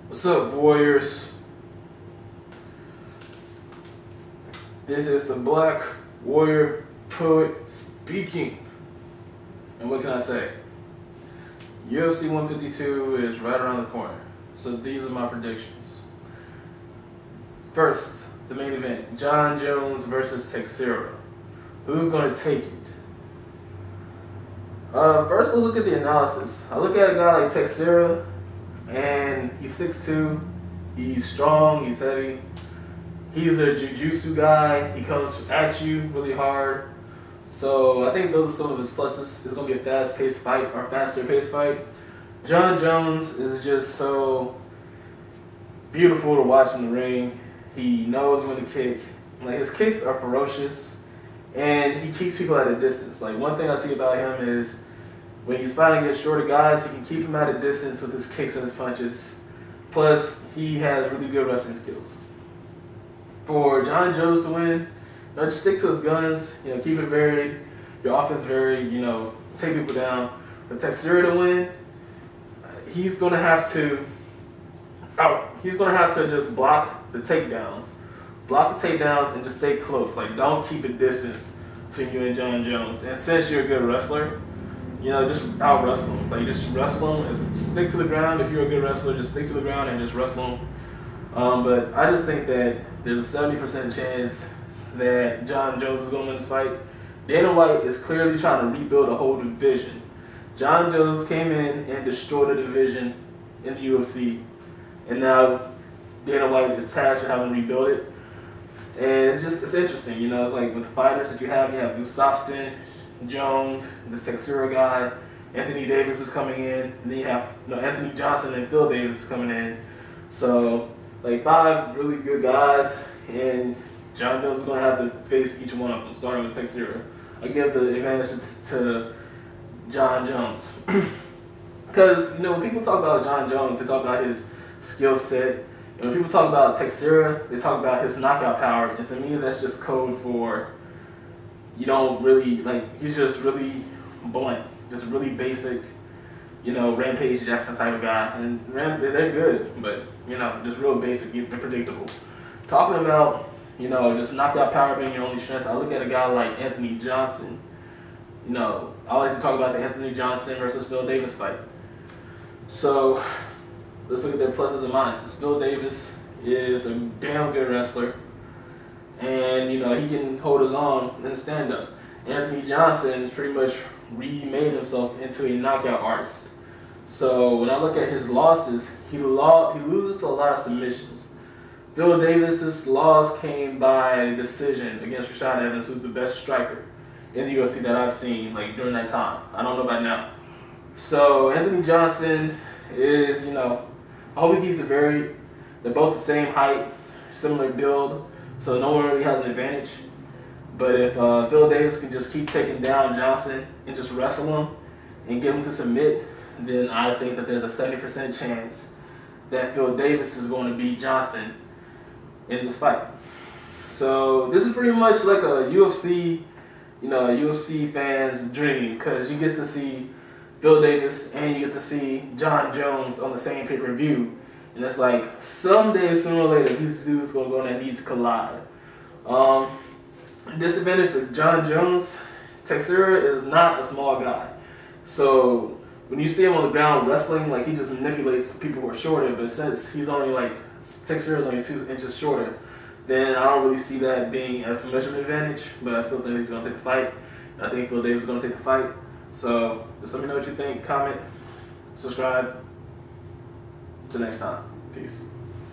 What's up, Warriors? This is the Black Warrior Poet speaking. And what can I say? UFC 152 is right around the corner. So these are my predictions. First, the main event, Jon Jones versus Teixeira. Who's going to take it? First, let's look at the analysis. I look at a guy like Teixeira, and he's 6'2", he's strong, he's heavy. He's a jiu-jitsu guy. He comes at you really hard. So I think those are some of his pluses. It's going to be a fast-paced fight, or faster-paced fight. Jon Jones is just so beautiful to watch in the ring. He knows when to kick. Like, his kicks are ferocious, and he keeps people at a distance. Like, one thing I see about him is when he's fighting against shorter guys, he can keep him at a distance with his kicks and his punches. Plus, he has really good wrestling skills. For Jon Jones to win, just stick to his guns. Keep it varied. Your offense varied. Take people down. For Teixeira to win, he's gonna have to just block the takedowns, and just stay close. Like, don't keep a distance between you and Jon Jones. And since you're a good wrestler, just out wrestle him. Like, just wrestle him and stick to the ground. If you're a good wrestler, just stick to the ground and just wrestle him. But I just think that there's a 70% chance that Jon Jones is going to win this fight. Dana White is clearly trying to rebuild a whole division. Jon Jones came in and destroyed a division in the UFC, and now Dana White is tasked with having to rebuild it. And it's interesting, it's like with the fighters that you have Gustafsson, Jones, the Teixeira guy, Anthony Davis is coming in, and then you have Anthony Johnson and Phil Davis is coming in. So, like, 5 really good guys, and Jon Jones is going to have to face each one of them, starting with Teixeira. I give the advantage to Jon Jones. Because, when people talk about Jon Jones, they talk about his skill set. And when people talk about Teixeira, they talk about his knockout power. And to me, that's just code for he's just really blunt, just really basic, Rampage Jackson type of guy. And they're good, but, just real basic and predictable. Talking about, just knockout power being your only strength, I look at a guy like Anthony Johnson. I like to talk about the Anthony Johnson versus Phil Davis fight. So, let's look at their pluses and minuses. Phil Davis is a damn good wrestler, and he can hold his own in the stand-up. Anthony Johnson has pretty much remade himself into a knockout artist. So when I look at his losses, he loses to a lot of submissions. Phil Davis's loss came by decision against Rashad Evans, who's the best striker in the UFC that I've seen during that time. I don't know about now. So Anthony Johnson is, I hope he keeps it varied. They're both the same height, similar build, so no one really has an advantage. But if Phil Davis can just keep taking down Johnson and just wrestle him and get him to submit, then I think that there's a 70% chance that Phil Davis is going to beat Johnson in this fight. So this is pretty much like a UFC, UFC fan's dream, because you get to see Phil Davis and you get to see Jon Jones on the same pay-per-view. And it's like, someday, sooner or later, these dudes are going to need to collide. Disadvantage for Jon Jones, Teixeira is not a small guy. So when you see him on the ground wrestling, he just manipulates people who are shorter. But since he's only Teixeira's only 2 inches shorter, then I don't really see that being as much of an advantage. But I still think he's going to take the fight. I think Phil Davis is going to take the fight. So just let me know what you think. Comment, subscribe. Until next time. Peace.